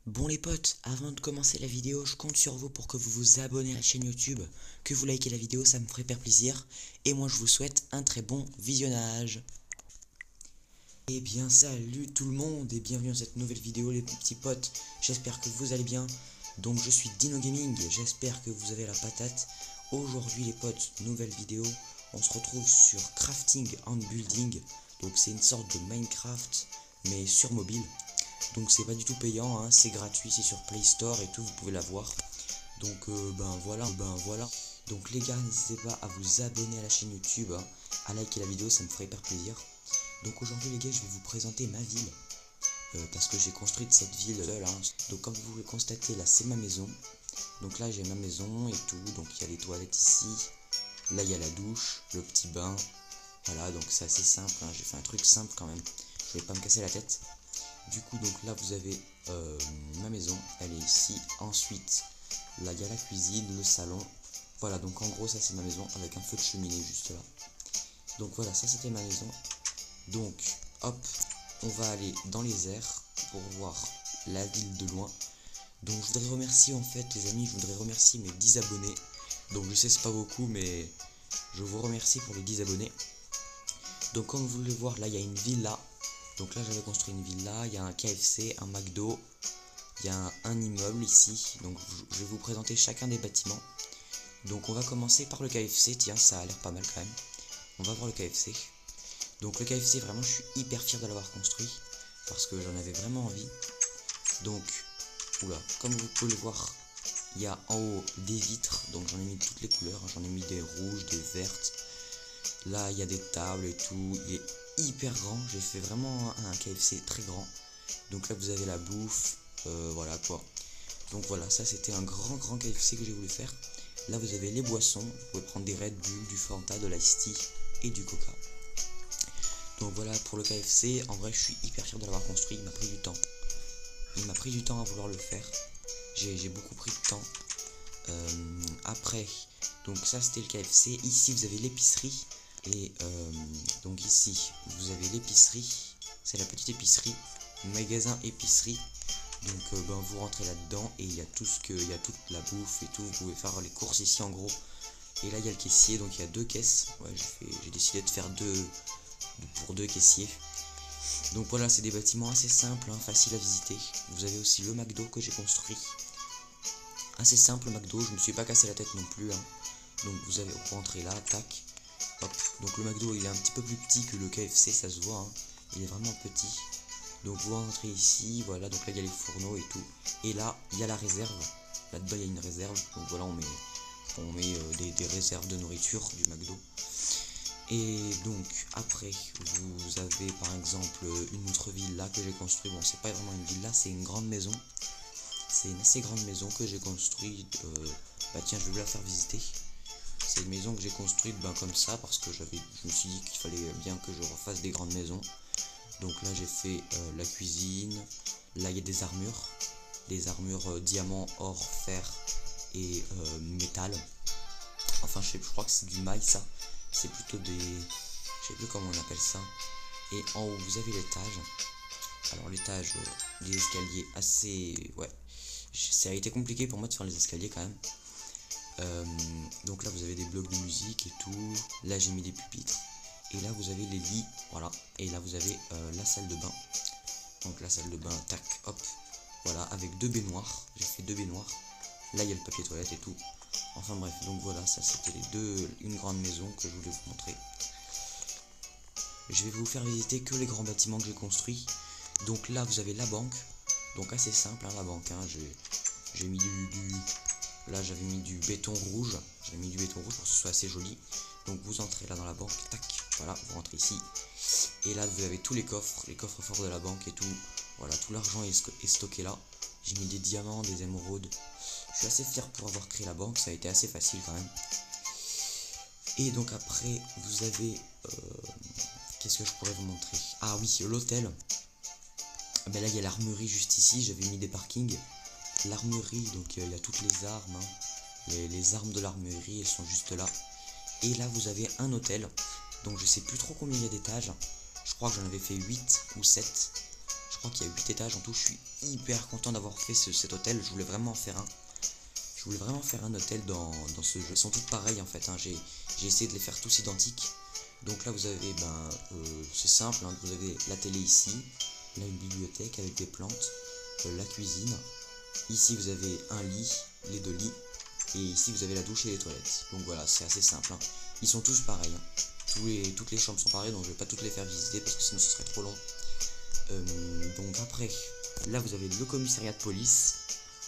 Bon les potes, avant de commencer la vidéo, je compte sur vous pour que vous vous abonnez à la chaîne YouTube, que vous likez la vidéo, ça me ferait hyper plaisir. Et moi je vous souhaite un très bon visionnage. Eh bien salut tout le monde et bienvenue dans cette nouvelle vidéo les petits potes. J'espère que vous allez bien. Donc je suis Dino Gaming, j'espère que vous avez la patate. Aujourd'hui les potes, nouvelle vidéo. On se retrouve sur Crafting and Building. Donc c'est une sorte de Minecraft mais sur mobile. Donc c'est pas du tout payant, hein, c'est gratuit, c'est sur Play Store et tout, vous pouvez l'avoir. Donc ben voilà. Donc les gars, n'hésitez pas à vous abonner à la chaîne YouTube, hein, à liker la vidéo, ça me ferait hyper plaisir. Donc aujourd'hui les gars, je vais vous présenter ma ville, parce que j'ai construit cette ville là. Donc comme vous pouvez constater, là c'est ma maison. Donc là j'ai ma maison et tout, donc il y a les toilettes ici. Là il y a la douche, le petit bain. Voilà, donc c'est assez simple, hein, j'ai fait un truc simple quand même. Je vais pas me casser la tête. Du coup donc là vous avez ma maison, elle est ici. Ensuite là il y a la cuisine, le salon. Voilà, donc en gros ça c'est ma maison avec un feu de cheminée juste là. Donc voilà, ça c'était ma maison. Donc hop, on va aller dans les airs pour voir la ville de loin. Donc je voudrais remercier en fait les amis, je voudrais remercier mes 10 abonnés. Donc je sais c'est pas beaucoup mais je vous remercie pour les 10 abonnés. Donc comme vous voulez voir là il y a une villa. Donc là j'avais construit une villa, il y a un KFC, un McDo, il y a un immeuble ici. Donc je vais vous présenter chacun des bâtiments. Donc on va commencer par le KFC, tiens ça a l'air pas mal quand même. On va voir le KFC. Donc le KFC vraiment je suis hyper fier de l'avoir construit parce que j'en avais vraiment envie. Donc, oula, comme vous pouvez le voir, il y a en haut des vitres, donc j'en ai mis de toutes les couleurs, j'en ai mis des rouges, des vertes. Là il y a des tables et tout, il est hyper grand, j'ai fait vraiment un KFC très grand. Donc là vous avez la bouffe, voilà quoi. Donc voilà, ça c'était un grand KFC que j'ai voulu faire. Là vous avez les boissons, vous pouvez prendre des Red Bull, du Fanta, de l'Ice Tea et du Coca. Donc voilà pour le KFC, en vrai je suis hyper fier de l'avoir construit, il m'a pris du temps. Il m'a pris du temps à vouloir le faire, j'ai beaucoup pris de temps. Après, donc ça c'était le KFC, ici vous avez l'épicerie. Et donc ici vous avez l'épicerie, c'est la petite épicerie, magasin épicerie. Donc vous rentrez là dedans et il y a tout ce que, il y a toute la bouffe et tout, vous pouvez faire les courses ici en gros. Et là il y a le caissier, donc il y a deux caisses. Ouais, j'ai décidé de faire pour deux caissiers. Donc voilà, c'est des bâtiments assez simples, hein, faciles à visiter. Vous avez aussi le McDo que j'ai construit, assez simple le McDo, je me suis pas cassé la tête non plus, hein. Donc vous avez rentré là, tac. Hop. Donc le McDo il est un petit peu plus petit que le KFC, ça se voit, hein. Il est vraiment petit. Donc vous rentrez ici, voilà, donc là il y a les fourneaux et tout. Et là il y a la réserve, là-dedans il y a une réserve, donc voilà on met des réserves de nourriture du McDo. Et donc après vous avez par exemple une autre villa que j'ai construite, bon c'est pas vraiment une villa, c'est une grande maison. C'est une assez grande maison que j'ai construite, bah tiens je vais vous la faire visiter. C'est une maison que j'ai construite comme ça parce que je me suis dit qu'il fallait bien que je refasse des grandes maisons. Donc là j'ai fait la cuisine, là il y a des armures diamant, or, fer et métal. Enfin je crois que c'est du mail ça, c'est plutôt des, je sais plus comment on appelle ça. Et en haut vous avez l'étage. Alors l'étage, des escaliers assez, ouais, ça a été compliqué pour moi de faire les escaliers quand même. Donc là vous avez des blocs de musique et tout. Là j'ai mis des pupitres. Et là vous avez les lits, voilà. Et là vous avez la salle de bain. Donc la salle de bain, tac, hop. Voilà, avec deux baignoires. J'ai fait deux baignoires. Là il y a le papier toilette et tout. Enfin bref, donc voilà, ça c'était une grande maison que je voulais vous montrer. Je vais vous faire visiter que les grands bâtiments que j'ai construits. Donc là vous avez la banque. Donc assez simple, hein, la banque, hein. J'ai mis là j'avais mis du béton rouge, j'ai mis du béton rouge pour que ce soit assez joli. Donc vous entrez là dans la banque, tac, voilà, vous rentrez ici. Et là vous avez tous les coffres forts de la banque et tout. Voilà, tout l'argent est stocké là. J'ai mis des diamants, des émeraudes. Je suis assez fier pour avoir créé la banque, ça a été assez facile quand même. Et donc après vous avez, qu'est-ce que je pourrais vous montrer? Ah oui, l'hôtel. Ben là il y a l'armurerie juste ici, j'avais mis des parkings. L'armurerie, donc il y a toutes les armes, hein. Les armes de l'armurerie, elles sont juste là. Et là vous avez un hôtel, donc je sais plus trop combien il y a d'étages. Je crois que j'en avais fait 8 ou 7. Je crois qu'il y a 8 étages en tout. Je suis hyper content d'avoir fait cet hôtel. Je voulais vraiment en faire un. Je voulais vraiment faire un hôtel dans ce jeu. Ils sont tous pareils en fait, hein. J'ai essayé de les faire tous identiques. Donc là vous avez, c'est simple, hein. Vous avez la télé ici, là une bibliothèque avec des plantes, la cuisine. Ici vous avez un lit, les 2 lits. Et ici vous avez la douche et les toilettes. Donc voilà, c'est assez simple, hein. Ils sont tous pareils, hein. Toutes les chambres sont pareilles, donc je vais pas toutes les faire visiter parce que sinon ce serait trop long. Donc après, là vous avez le commissariat de police.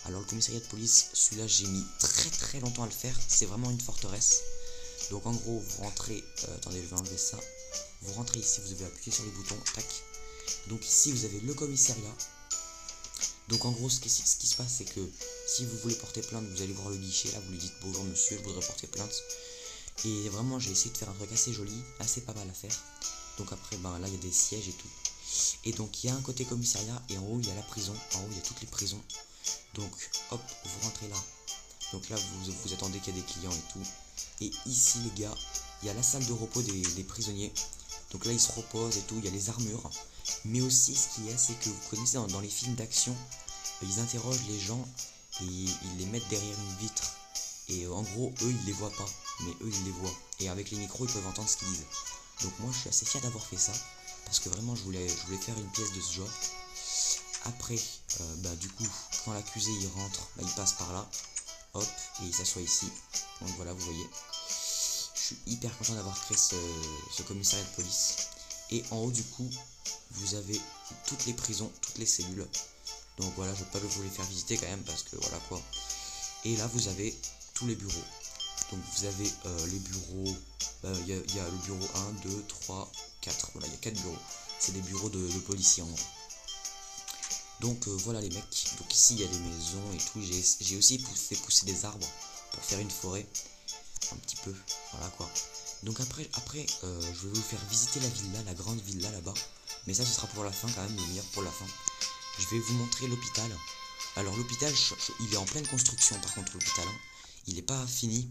Alors le commissariat de police, celui-là j'ai mis très longtemps à le faire. C'est vraiment une forteresse. Donc en gros vous rentrez, attendez je vais enlever ça. Vous rentrez ici, vous avez appuyé sur les boutons, tac. Donc ici vous avez le commissariat. Donc en gros ce qui se passe c'est que si vous voulez porter plainte, vous allez voir le guichet, là vous lui dites bonjour monsieur, je voudrais porter plainte. Et vraiment j'ai essayé de faire un truc assez joli, assez pas mal à faire. Donc après là il y a des sièges et tout. Et donc il y a un côté commissariat et en haut il y a la prison, en haut il y a toutes les prisons. Donc hop, vous rentrez là. Donc là vous attendez qu'il y ait des clients et tout. Et ici les gars, il y a la salle de repos des prisonniers. Donc là ils se reposent et tout, il y a les armures. Mais aussi ce qui est, c'est que vous connaissez dans les films d'action, ils interrogent les gens et ils les mettent derrière une vitre. Et en gros eux ils les voient pas, mais eux ils les voient. Et avec les micros ils peuvent entendre ce qu'ils disent. Donc moi je suis assez fier d'avoir fait ça. Parce que vraiment je voulais faire une pièce de ce genre. Après, du coup, quand l'accusé il rentre, il passe par là, hop, et il s'assoit ici. Donc voilà, vous voyez. Je suis hyper content d'avoir créé ce commissariat de police. Et en haut du coup, vous avez toutes les prisons, toutes les cellules. Donc voilà, je vais pas vous les faire visiter quand même parce que voilà quoi. Et là vous avez tous les bureaux. Donc vous avez les bureaux, il y a le bureau 1, 2, 3, 4, voilà, il y a 4 bureaux. C'est des bureaux de policiers en gros. Donc voilà les mecs, donc ici il y a des maisons et tout, j'ai aussi fait pousser des arbres pour faire une forêt, un petit peu, voilà quoi. Donc après je vais vous faire visiter la villa, la grande villa là-bas, mais ça ce sera pour la fin quand même, le meilleur pour la fin. Je vais vous montrer l'hôpital. Alors l'hôpital, il est en pleine construction par contre l'hôpital, hein. Il n'est pas fini,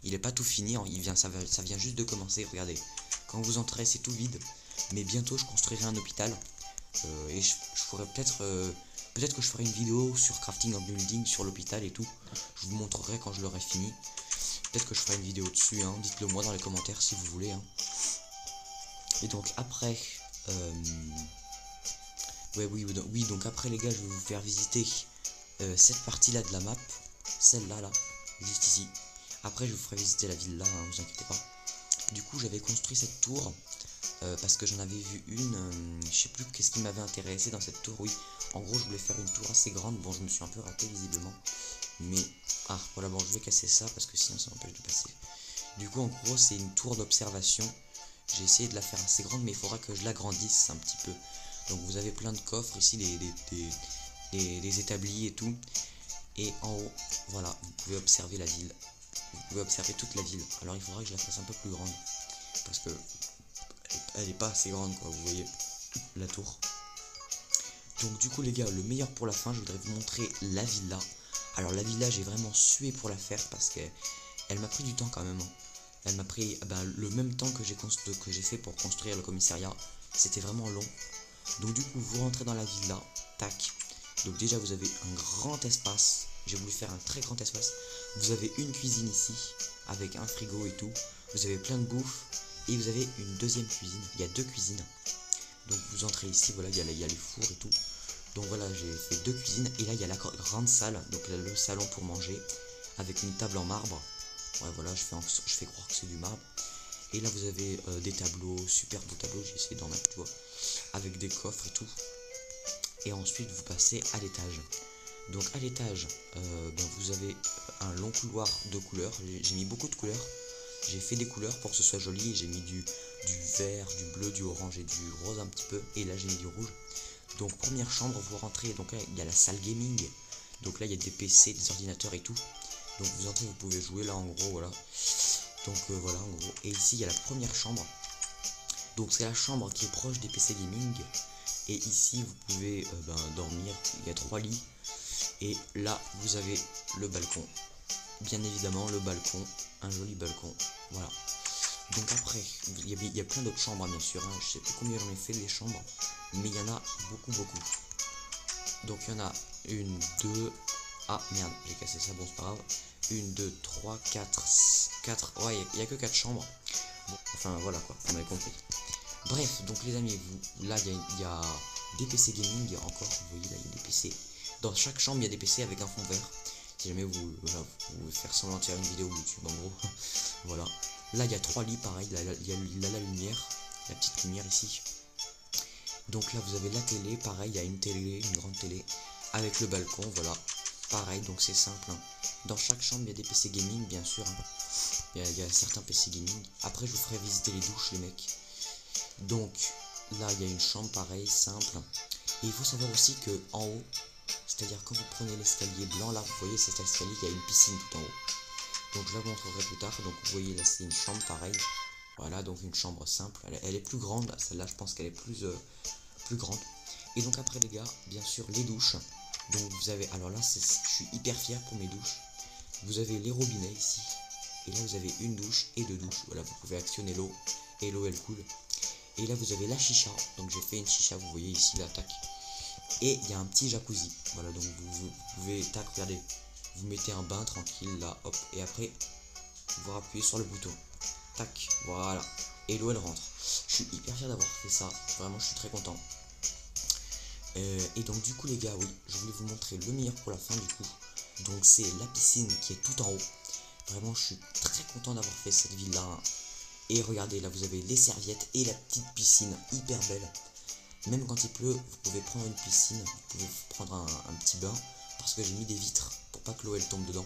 il n'est pas tout fini, ça vient juste de commencer, regardez. Quand vous entrez c'est tout vide, mais bientôt je construirai un hôpital. Et je ferai peut-être que je ferai une vidéo sur crafting en building sur l'hôpital et tout. Je vous montrerai quand je l'aurai fini. Peut-être que je ferai une vidéo dessus, hein. Dites-le moi dans les commentaires si vous voulez, hein. Et donc après oui, donc après les gars je vais vous faire visiter cette partie là de la map. Celle-là là, juste ici. Après je vous ferai visiter la ville là, hein, vous inquiétez pas. Du coup j'avais construit cette tour parce que j'en avais vu une, je sais plus qu'est-ce qui m'avait intéressé dans cette tour. Oui, en gros je voulais faire une tour assez grande. Bon, je me suis un peu raté visiblement, mais voilà, bon, je vais casser ça parce que sinon ça m'empêche de passer. Du coup en gros c'est une tour d'observation. J'ai essayé de la faire assez grande, mais il faudra que je l'agrandisse un petit peu. Donc vous avez plein de coffres ici, des établis et tout. Et en haut, voilà, vous pouvez observer la ville. Vous pouvez observer toute la ville. Alors il faudra que je la fasse un peu plus grande parce que elle est pas assez grande quoi, vous voyez la tour. Donc du coup les gars, le meilleur pour la fin, je voudrais vous montrer la villa. Alors la villa, j'ai vraiment sué pour la faire parce qu'elle m'a pris du temps quand même, hein. Elle m'a pris le même temps que j'ai fait pour construire le commissariat. C'était vraiment long. Donc du coup vous rentrez dans la villa, tac. Donc déjà vous avez un grand espace. J'ai voulu faire un très grand espace. Vous avez une cuisine ici avec un frigo et tout. Vous avez plein de bouffe. Et vous avez une deuxième cuisine, il y a 2 cuisines. Donc vous entrez ici, voilà, il y a les fours et tout. Donc voilà, j'ai fait 2 cuisines. Et là il y a la grande salle, donc là, le salon pour manger, avec une table en marbre. Ouais voilà, je fais croire que c'est du marbre. Et là vous avez des tableaux, super beaux tableaux, j'ai essayé d'en mettre, tu vois, avec des coffres et tout. Et ensuite vous passez à l'étage. Donc à l'étage, vous avez un long couloir de couleurs, j'ai mis beaucoup de couleurs. J'ai fait des couleurs pour que ce soit joli. J'ai mis du vert, du bleu, du orange et du rose un petit peu. Et là j'ai mis du rouge. Donc première chambre, vous rentrez. Donc là il y a la salle gaming. Donc là il y a des PC, des ordinateurs et tout. Donc vous entrez, vous pouvez jouer là en gros, voilà. Donc voilà en gros. Et ici il y a la première chambre. Donc c'est la chambre qui est proche des PC gaming. Et ici vous pouvez dormir. Il y a 3 lits. Et là vous avez le balcon. Bien évidemment le balcon, un joli balcon, voilà. Donc après, il y a plein d'autres chambres bien sûr, hein. Je sais plus combien j'en ai fait des chambres, mais il y en a beaucoup. Donc il y en a une, deux. Ah merde, j'ai cassé ça, bon c'est pas grave. 1, 2, 3, 4. Ouais, il n'y a que 4 chambres. Bon, enfin voilà quoi, vous m'avez compris. Bref, donc les amis, là il y a des PC gaming encore. Vous voyez là, il y a des PC. Dans chaque chambre, il y a des PC avec un fond vert. Si jamais vous voulez faire semblant de faire une vidéo YouTube, en gros. Voilà. Là, il y a 3 lits, pareil. Là, il y a la lumière, la petite lumière ici. Donc là, vous avez la télé, pareil. Il y a une télé, une grande télé, avec le balcon, voilà. Pareil, donc c'est simple. Hein. Dans chaque chambre, il y a des PC gaming, bien sûr. Hein. Il y a certains PC gaming. Après, je vous ferai visiter les douches, les mecs. Donc là, il y a une chambre, pareil, simple. Et il faut savoir aussi que en haut, c'est-à-dire quand vous prenez l'escalier blanc, là, vous voyez cet escalier, il y a une piscine tout en haut. Donc je la montrerai plus tard. Donc vous voyez là, c'est une chambre, pareil. Voilà, donc une chambre simple. Elle est plus grande. Celle-là, je pense qu'elle est plus grande. Et donc après, les gars, bien sûr, les douches. Donc vous avez, alors là, je suis hyper fier pour mes douches. Vous avez les robinets ici. Et là, vous avez une douche et 2 douches. Voilà, vous pouvez actionner l'eau. Et l'eau, elle coule. Et là, vous avez la chicha. Donc j'ai fait une chicha, vous voyez ici, l'attaque. Et il y a un petit jacuzzi. Voilà, donc vous pouvez, tac, regardez. Vous mettez un bain tranquille, là, hop. Et après, vous appuyez sur le bouton. Tac, voilà. Et l'eau, elle rentre. Je suis hyper fier d'avoir fait ça. Vraiment, je suis très content. Et donc du coup les gars, oui, je voulais vous montrer le meilleur pour la fin du coup. Donc c'est la piscine qui est tout en haut. Vraiment, je suis très content d'avoir fait cette villa. Hein. Et regardez, là vous avez les serviettes et la petite piscine, hyper belle. Même quand il pleut, vous pouvez prendre une piscine, vous pouvez prendre un petit bain. Parce que j'ai mis des vitres pour pas que l'eau elle tombe dedans,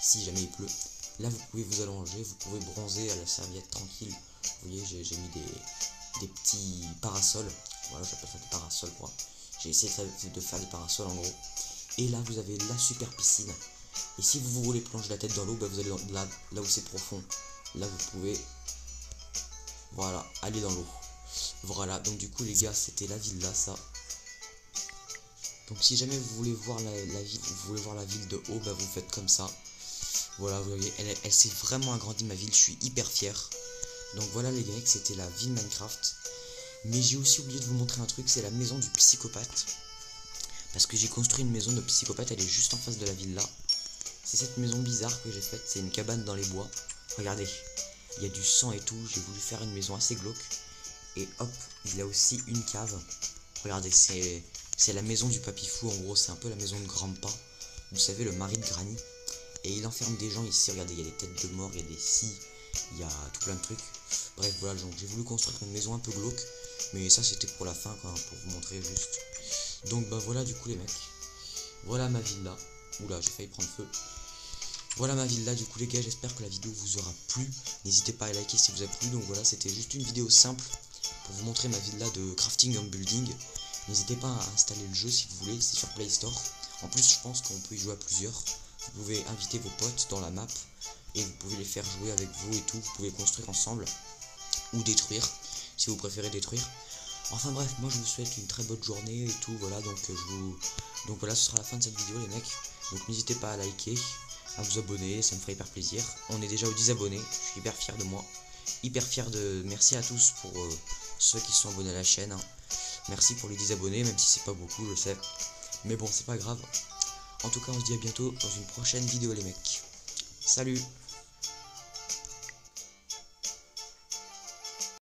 si jamais il pleut. Là vous pouvez vous allonger, vous pouvez bronzer à la serviette tranquille. Vous voyez, j'ai mis des petits parasols. Voilà, j'appelle ça des parasols quoi. J'ai essayé de faire des parasols en gros. Et là vous avez la super piscine. Et si vous voulez plonger la tête dans l'eau, bah, vous allez là où c'est profond. Là vous pouvez, voilà, aller dans l'eau. Voilà, donc du coup les gars, c'était la villa ça. Donc si jamais vous voulez voir la ville de haut, bah vous faites comme ça. Voilà, vous voyez, elle s'est vraiment agrandie ma ville, je suis hyper fier. Donc voilà les gars, c'était la ville Minecraft. Mais j'ai aussi oublié de vous montrer un truc, c'est la maison du psychopathe. Parce que j'ai construit une maison de psychopathe, elle est juste en face de la ville là. C'est cette maison bizarre que j'ai faite, c'est une cabane dans les bois. Regardez, il y a du sang et tout, j'ai voulu faire une maison assez glauque. Et hop, il y a aussi une cave. Regardez, c'est la maison du papy-fou, en gros, c'est un peu la maison de Grandpa. Vous savez, le mari de Granny. Et il enferme des gens ici, regardez, il y a des têtes de mort, il y a des scies, il y a tout plein de trucs. Bref, voilà, donc j'ai voulu construire une maison un peu glauque. Mais ça, c'était pour la fin, quoi, pour vous montrer juste. Donc, bah voilà, du coup, les mecs. Voilà ma villa. Oula, j'ai failli prendre feu. Voilà ma villa, du coup, les gars, j'espère que la vidéo vous aura plu. N'hésitez pas à liker si vous a plu. Donc voilà, c'était juste une vidéo simple pour vous montrer ma villa de crafting and building. N'hésitez pas à installer le jeu si vous voulez, c'est sur Play Store. En plus, je pense qu'on peut y jouer à plusieurs. Vous pouvez inviter vos potes dans la map et vous pouvez les faire jouer avec vous et tout. Vous pouvez construire ensemble ou détruire si vous préférez détruire. Enfin bref, moi je vous souhaite une très bonne journée et tout. Voilà, donc donc voilà, ce sera la fin de cette vidéo les mecs. Donc n'hésitez pas à liker, à vous abonner, ça me ferait hyper plaisir. On est déjà aux 10 abonnés, je suis hyper fier de moi. Hyper fier de... Merci à tous pour ceux qui sont abonnés à la chaîne. Hein. Merci pour les 10 abonnés, même si c'est pas beaucoup, je sais. Mais bon, c'est pas grave. En tout cas, on se dit à bientôt dans une prochaine vidéo les mecs. Salut!